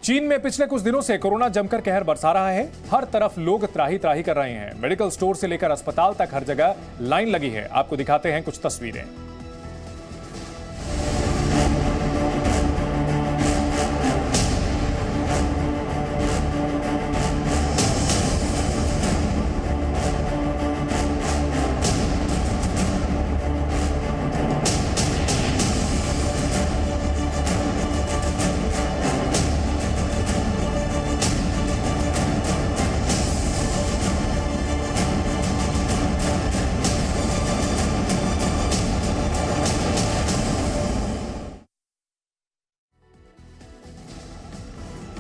चीन में पिछले कुछ दिनों से कोरोना जमकर कहर बरसा रहा है। हर तरफ लोग त्राही त्राही कर रहे हैं। मेडिकल स्टोर से लेकर अस्पताल तक हर जगह लाइन लगी है। आपको दिखाते हैं कुछ तस्वीरें।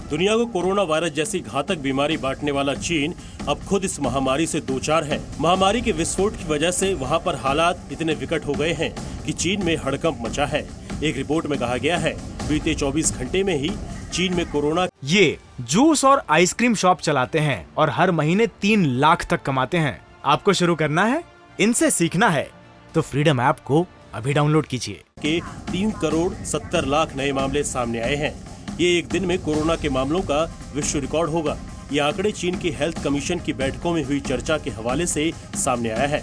दुनिया को कोरोना वायरस जैसी घातक बीमारी बांटने वाला चीन अब खुद इस महामारी से दो चार है। महामारी के विस्फोट की वजह से वहां पर हालात इतने विकट हो गए हैं कि चीन में हड़कंप मचा है। एक रिपोर्ट में कहा गया है बीते 24 घंटे में ही चीन में कोरोना। ये जूस और आइसक्रीम शॉप चलाते हैं और हर महीने 3 लाख तक कमाते हैं। आपको शुरू करना है, इनसे सीखना है तो फ्रीडम ऐप को अभी डाउनलोड कीजिए। के 3 करोड़ 70 लाख नए मामले सामने आए हैं। ये एक दिन में कोरोना के मामलों का विश्व रिकॉर्ड होगा। ये आंकड़े चीन की हेल्थ कमीशन की बैठकों में हुई चर्चा के हवाले से सामने आया है।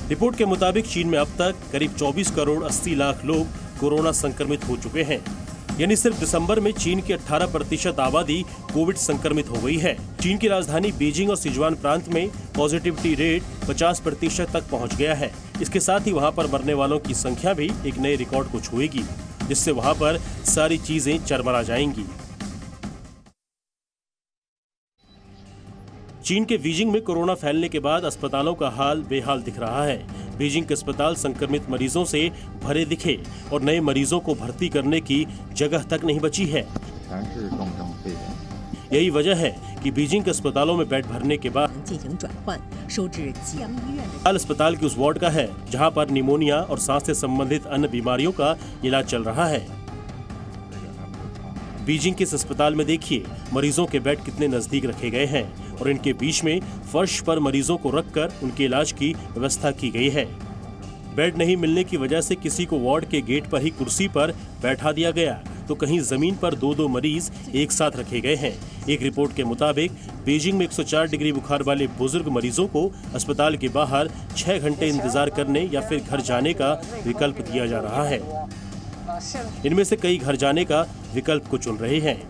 रिपोर्ट के मुताबिक चीन में अब तक करीब 24 करोड़ 80 लाख लोग कोरोना संक्रमित हो चुके हैं। यानी सिर्फ दिसंबर में चीन की 18% आबादी कोविड संक्रमित हो गई है। चीन की राजधानी बीजिंग और सिचुआन प्रांत में पॉजिटिविटी रेट 50% तक पहुंच गया है। इसके साथ ही वहां पर मरने वालों की संख्या भी एक नए रिकॉर्ड को छुएगी, जिससे वहां पर सारी चीजें चरमरा जाएंगी। चीन के बीजिंग में कोरोना फैलने के बाद अस्पतालों का हाल बेहाल दिख रहा है। बीजिंग के अस्पताल संक्रमित मरीजों से भरे दिखे और नए मरीजों को भर्ती करने की जगह तक नहीं बची है। यही वजह है कि बीजिंग के अस्पतालों में बेड भरने के बाद अस्पताल की उस वार्ड का है जहां पर निमोनिया और सांस से संबंधित अन्य बीमारियों का इलाज चल रहा है। बीजिंग के इस अस्पताल में देखिए मरीजों के बेड कितने नजदीक रखे गए हैं और इनके बीच में फर्श पर मरीजों को रखकर उनके इलाज की व्यवस्था की गई है। बेड नहीं मिलने की वजह से किसी को वार्ड के गेट पर ही कुर्सी पर बैठा दिया गया तो कहीं जमीन पर 2-2 मरीज एक साथ रखे गए हैं। एक रिपोर्ट के मुताबिक बीजिंग में 104 डिग्री बुखार वाले बुजुर्ग मरीजों को अस्पताल के बाहर 6 घंटे इंतजार करने या फिर घर जाने का विकल्प दिया जा रहा है। इनमें से कई घर जाने का विकल्प को चुन रहे हैं।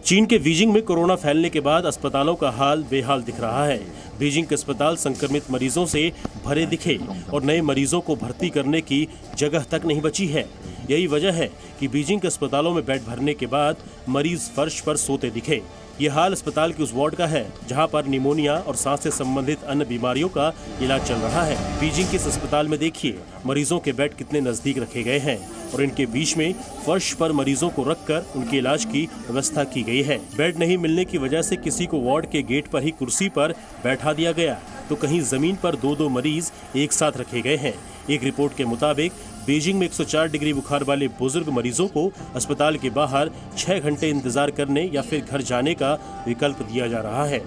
चीन के बीजिंग में कोरोना फैलने के बाद अस्पतालों का हाल बेहाल दिख रहा है। बीजिंग के अस्पताल संक्रमित मरीजों से भरे दिखे और नए मरीजों को भर्ती करने की जगह तक नहीं बची है। यही वजह है कि बीजिंग के अस्पतालों में बेड भरने के बाद मरीज फर्श पर सोते दिखे। ये हाल अस्पताल की उस वार्ड का है जहां पर निमोनिया और सांस से संबंधित अन्य बीमारियों का इलाज चल रहा है। बीजिंग के इस अस्पताल में देखिए मरीजों के बेड कितने नजदीक रखे गए हैं और इनके बीच में फर्श पर मरीजों को रखकर उनके इलाज की व्यवस्था की गई है। बेड नहीं मिलने की वजह से किसी को वार्ड के गेट पर ही कुर्सी पर बैठा दिया गया तो कहीं जमीन पर 2-2 मरीज एक साथ रखे गए हैं। एक रिपोर्ट के मुताबिक बीजिंग में 104 डिग्री बुखार वाले बुजुर्ग मरीजों को अस्पताल के बाहर 6 घंटे इंतजार करने या फिर घर जाने का विकल्प दिया जा रहा है।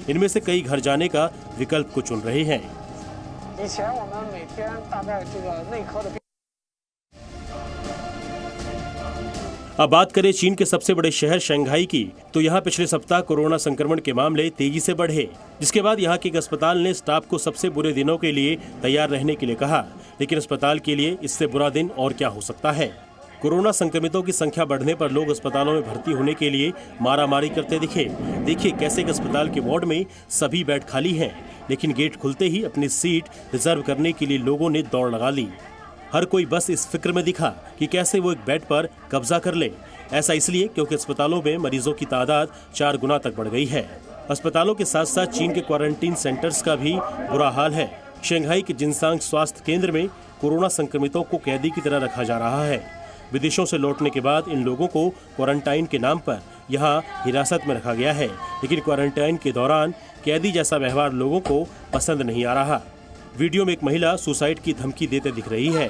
इनमें से कई घर जाने का विकल्प को चुन रहे हैं। अब बात करें चीन के सबसे बड़े शहर शंघाई की, तो यहाँ पिछले सप्ताह कोरोना संक्रमण के मामले तेजी से बढ़े, जिसके बाद यहाँ के एक अस्पताल ने स्टाफ को सबसे बुरे दिनों के लिए तैयार रहने के लिए कहा। लेकिन अस्पताल के लिए इससे बुरा दिन और क्या हो सकता है। कोरोना संक्रमितों की संख्या बढ़ने पर लोग अस्पतालों में भर्ती होने के लिए मारामारी करते दिखे। देखिए कैसे एक अस्पताल के वार्ड में सभी बेड खाली हैं, लेकिन गेट खुलते ही अपनी सीट रिजर्व करने के लिए लोगों ने दौड़ लगा ली। हर कोई बस इस फिक्र में दिखा कि कैसे वो एक बेड पर कब्जा कर ले। ऐसा इसलिए क्योंकि अस्पतालों में मरीजों की तादाद 4 गुना तक बढ़ गई है। अस्पतालों के साथ साथ चीन के क्वारंटीन सेंटर्स का भी बुरा हाल है। शंघाई के जिनसांग स्वास्थ्य केंद्र में कोरोना संक्रमितों को कैदी की तरह रखा जा रहा है। विदेशों से लौटने के बाद इन लोगों को क्वारंटाइन के नाम पर यहाँ हिरासत में रखा गया है, लेकिन क्वारंटाइन के दौरान कैदी जैसा व्यवहार लोगों को पसंद नहीं आ रहा। वीडियो में एक महिला सुसाइड की धमकी देते दिख रही है।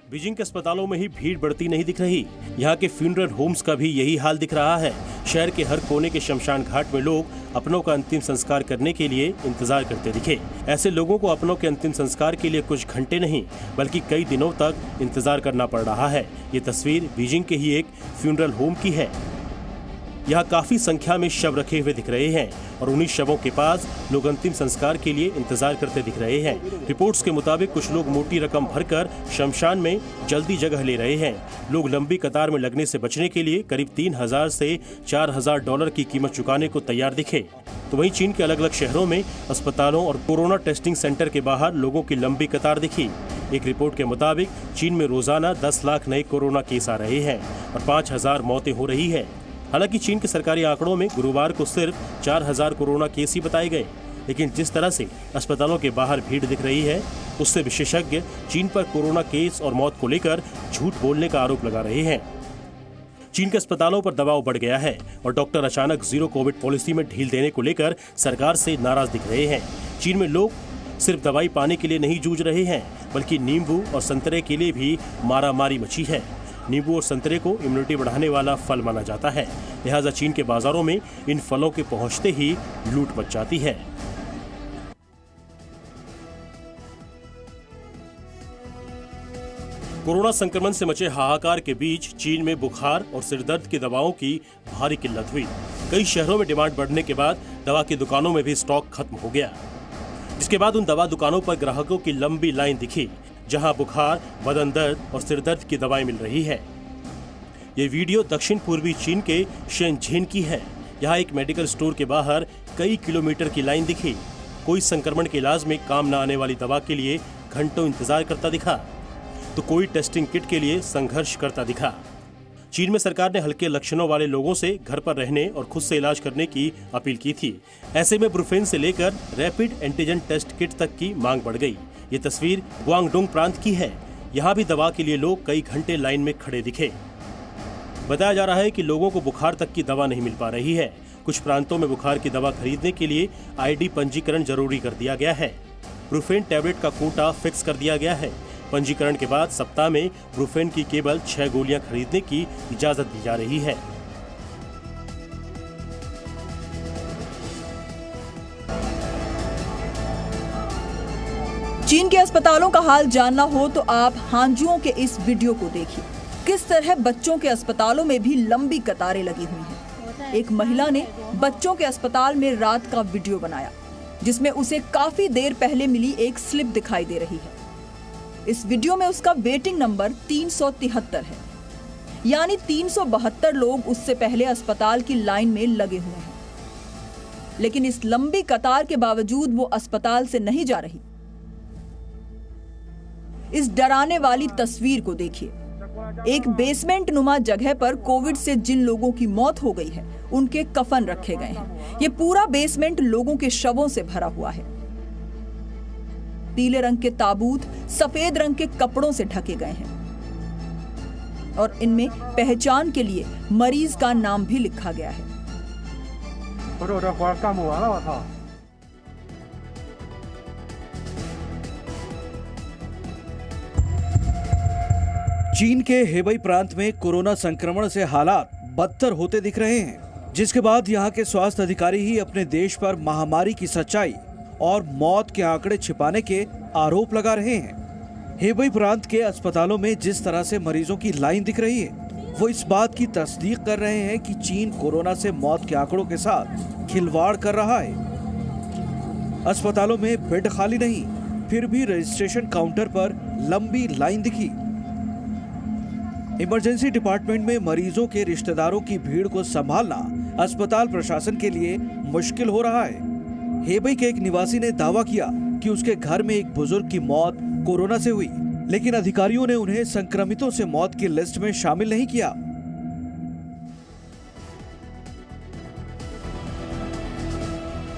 बीजिंग के अस्पतालों में ही भीड़ बढ़ती नहीं दिख रही, यहाँ के फ्यूनरल होम्स का भी यही हाल दिख रहा है। शहर के हर कोने के शमशान घाट में लोग अपनों का अंतिम संस्कार करने के लिए इंतजार करते दिखे। ऐसे लोगों को अपनों के अंतिम संस्कार के लिए कुछ घंटे नहीं बल्कि कई दिनों तक इंतजार करना पड़ रहा है। ये तस्वीर बीजिंग के ही एक फ्यूनरल होम की है। यहाँ काफी संख्या में शव रखे हुए दिख रहे हैं और उन्हीं शवों के पास लोग अंतिम संस्कार के लिए इंतजार करते दिख रहे हैं। रिपोर्ट्स के मुताबिक कुछ लोग मोटी रकम भरकर शमशान में जल्दी जगह ले रहे हैं। लोग लंबी कतार में लगने से बचने के लिए करीब 3,000 से 4,000 डॉलर की कीमत चुकाने को तैयार दिखे। तो वहीं चीन के अलग अलग शहरों में अस्पतालों और कोरोना टेस्टिंग सेंटर के बाहर लोगों की लंबी कतार दिखी। एक रिपोर्ट के मुताबिक चीन में रोजाना 10 लाख नए कोरोना केस आ रहे हैं और 5,000 मौतें हो रही है। हालांकि चीन के सरकारी आंकड़ों में गुरुवार को सिर्फ 4,000 कोरोना केस ही बताए गए, लेकिन जिस तरह से अस्पतालों के बाहर भीड़ दिख रही है उससे विशेषज्ञ चीन पर कोरोना केस और मौत को लेकर झूठ बोलने का आरोप लगा रहे हैं। चीन के अस्पतालों पर दबाव बढ़ गया है और डॉक्टर अचानक जीरो कोविड पॉलिसी में ढील देने को लेकर सरकार से नाराज दिख रहे हैं। चीन में लोग सिर्फ दवाई पाने के लिए नहीं जूझ रहे हैं बल्कि नींबू और संतरे के लिए भी मारामारी मची है। नींबू और संतरे को इम्यूनिटी बढ़ाने वाला फल माना जाता है, लिहाजा चीन के बाजारों में इन फलों के पहुंचते ही लूट मच जाती है। कोरोना संक्रमण से मचे हाहाकार के बीच चीन में बुखार और सिरदर्द की दवाओं की भारी किल्लत हुई। कई शहरों में डिमांड बढ़ने के बाद दवा की दुकानों में भी स्टॉक खत्म हो गया, जिसके बाद उन दवा दुकानों पर ग्राहकों की लंबी लाइन दिखी जहां बुखार, बदन दर्द और सिरदर्द की दवाएं मिल रही है। ये वीडियो दक्षिण पूर्वी चीन के शेनझेन की है। यहाँ एक मेडिकल स्टोर के बाहर कई किलोमीटर की लाइन दिखी। कोई संक्रमण के इलाज में काम न आने वाली दवा के लिए घंटों इंतजार करता दिखा, तो कोई टेस्टिंग किट के लिए संघर्ष करता दिखा। चीन में सरकार ने हल्के लक्षणों वाले लोगों से घर पर रहने और खुद से इलाज करने की अपील की थी। ऐसे में ब्रुफेन से लेकर रैपिड एंटीजन टेस्ट किट तक की मांग बढ़ गई। ये तस्वीर गुआंगडोंग प्रांत की है। यहाँ भी दवा के लिए लोग कई घंटे लाइन में खड़े दिखे। बताया जा रहा है कि लोगों को बुखार तक की दवा नहीं मिल पा रही है। कुछ प्रांतों में बुखार की दवा खरीदने के लिए आईडी पंजीकरण जरूरी कर दिया गया है। ब्रुफेन टैबलेट का कोटा फिक्स कर दिया गया है। पंजीकरण के बाद सप्ताह में ब्रुफेन की केवल 6 गोलियां खरीदने की इजाजत दी जा रही है। चीन के अस्पतालों का हाल जानना हो तो आप हांजुओं के इस वीडियो को देखिए। किस तरह बच्चों के अस्पतालों में भी लंबी कतारें लगी हुई हैं। एक महिला ने बच्चों के अस्पताल में रात का वीडियो बनाया जिसमें उसे काफी देर पहले मिली एक स्लिप दिखाई दे रही है। इस वीडियो में उसका वेटिंग नंबर 373 है, यानी 372 लोग उससे पहले अस्पताल की लाइन में लगे हुए हैं। लेकिन इस लंबी कतार के बावजूद वो अस्पताल से नहीं जा रही। इस डराने वाली तस्वीर को देखिए। एक बेसमेंट नुमा जगह पर कोविड से जिन लोगों की मौत हो गई है उनके कफन रखे गए हैं। ये पूरा बेसमेंट लोगों के शवों से भरा हुआ है। पीले रंग के ताबूत सफेद रंग के कपड़ों से ढके गए हैं और इनमें पहचान के लिए मरीज का नाम भी लिखा गया है। चीन के हेबई प्रांत में कोरोना संक्रमण से हालात बदतर होते दिख रहे हैं, जिसके बाद यहाँ के स्वास्थ्य अधिकारी ही अपने देश पर महामारी की सच्चाई और मौत के आंकड़े छिपाने के आरोप लगा रहे हैं। हेबई प्रांत के अस्पतालों में जिस तरह से मरीजों की लाइन दिख रही है वो इस बात की तस्दीक कर रहे हैं कि चीन कोरोना से मौत के आंकड़ों के साथ खिलवाड़ कर रहा है। अस्पतालों में बेड खाली नहीं, फिर भी रजिस्ट्रेशन काउंटर पर लंबी लाइन दिखी। इमरजेंसी डिपार्टमेंट में मरीजों के रिश्तेदारों की भीड़ को संभालना अस्पताल प्रशासन के लिए मुश्किल हो रहा है। हेबई के एक निवासी ने दावा किया कि उसके घर में एक बुजुर्ग की मौत कोरोना से हुई, लेकिन अधिकारियों ने उन्हें संक्रमितों से मौत की लिस्ट में शामिल नहीं किया।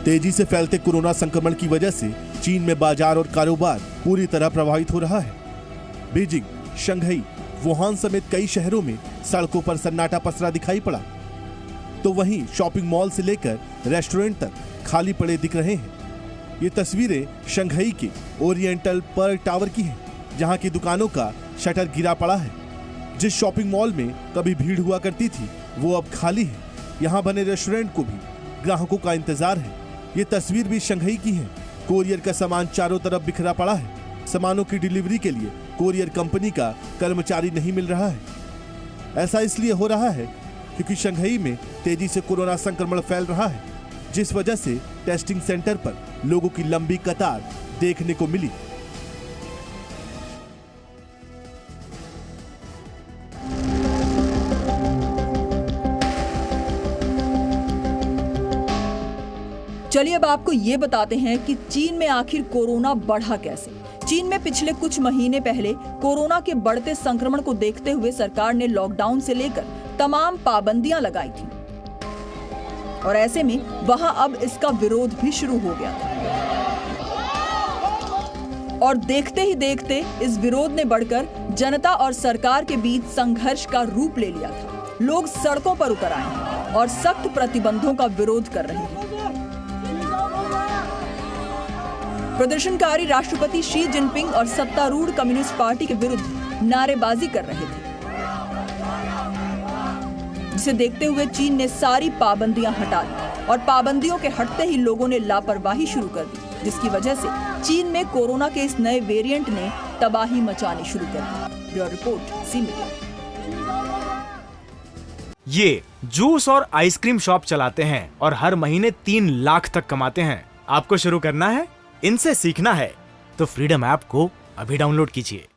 तेजी से फैलते कोरोना संक्रमण की वजह से चीन में बाजार और कारोबार पूरी तरह प्रभावित हो रहा है। बीजिंग, शंघाई, वुहान समेत कई शहरों में सड़कों पर सन्नाटा पसरा दिखाई पड़ा, तो वहीं शॉपिंग मॉल से लेकर रेस्टोरेंट तक खाली पड़े दिख रहे हैं। ये तस्वीरें शंघाई के ओरिएंटल पर्ल टावर की हैं, जहां की दुकानों का शटर गिरा पड़ा है। जिस शॉपिंग मॉल में कभी भीड़ हुआ करती थी वो अब खाली है। यहाँ बने रेस्टोरेंट को भी ग्राहकों का इंतजार है। ये तस्वीर भी शंघई की है। कोरियर का सामान चारों तरफ बिखरा पड़ा है। सामानों की डिलीवरी के लिए कोरियर कंपनी का कर्मचारी नहीं मिल रहा है। ऐसा इसलिए हो रहा है क्योंकि शंघई में तेजी से कोरोना संक्रमण फैल रहा है, जिस वजह से टेस्टिंग सेंटर पर लोगों की लंबी कतार देखने को मिली। चलिए अब आपको ये बताते हैं कि चीन में आखिर कोरोना बढ़ा कैसे। चीन में पिछले कुछ महीने पहले कोरोना के बढ़ते संक्रमण को देखते हुए सरकार ने लॉकडाउन से लेकर तमाम पाबंदियां लगाई थी और ऐसे में वहां अब इसका विरोध भी शुरू हो गया था और देखते ही देखते इस विरोध ने बढ़कर जनता और सरकार के बीच संघर्ष का रूप ले लिया था। लोग सड़कों पर उतर आए हैं और सख्त प्रतिबंधों का विरोध कर रहे हैं। प्रदर्शनकारी राष्ट्रपति शी जिनपिंग और सत्तारूढ़ कम्युनिस्ट पार्टी के विरुद्ध नारेबाजी कर रहे थे, जिसे देखते हुए चीन ने सारी पाबंदियां हटा दी और पाबंदियों के हटते ही लोगों ने लापरवाही शुरू कर दी, जिसकी वजह से चीन में कोरोना के इस नए वेरिएंट ने तबाही मचानी शुरू कर दी। Bureau report, C media. ये जूस और आइसक्रीम शॉप चलाते हैं और हर महीने 3 लाख तक कमाते हैं। आपको शुरू करना है, इनसे सीखना है तो फ्रीडम ऐप को अभी डाउनलोड कीजिए।